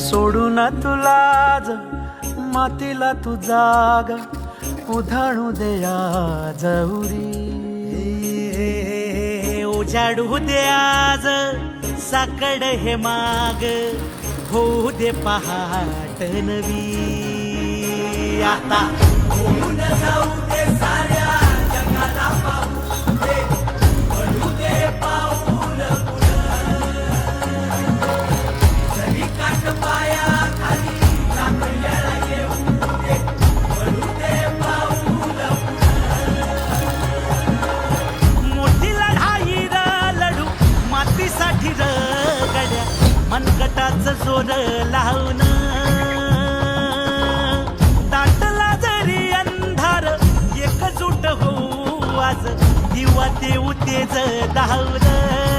सोडून तुला आज मातीला तू जाग उधाणू दे आज उरी. उजाडू दे आज साकड हे माग होऊ दे पहाट नवी. आता होऊन जाऊ दे साऱ्या जगाला पाहू दे पडू दे पाऊल जरी काट पाया खाली टाकल्याला येऊ दे पडू दे पाऊल. मोठी लढाई र लढू मातीसाठी र गड्या मनगटाचं जोर लावून. दाटला जरी अंधार एकजूट होऊ आज दिवा देऊ तेज धावलं.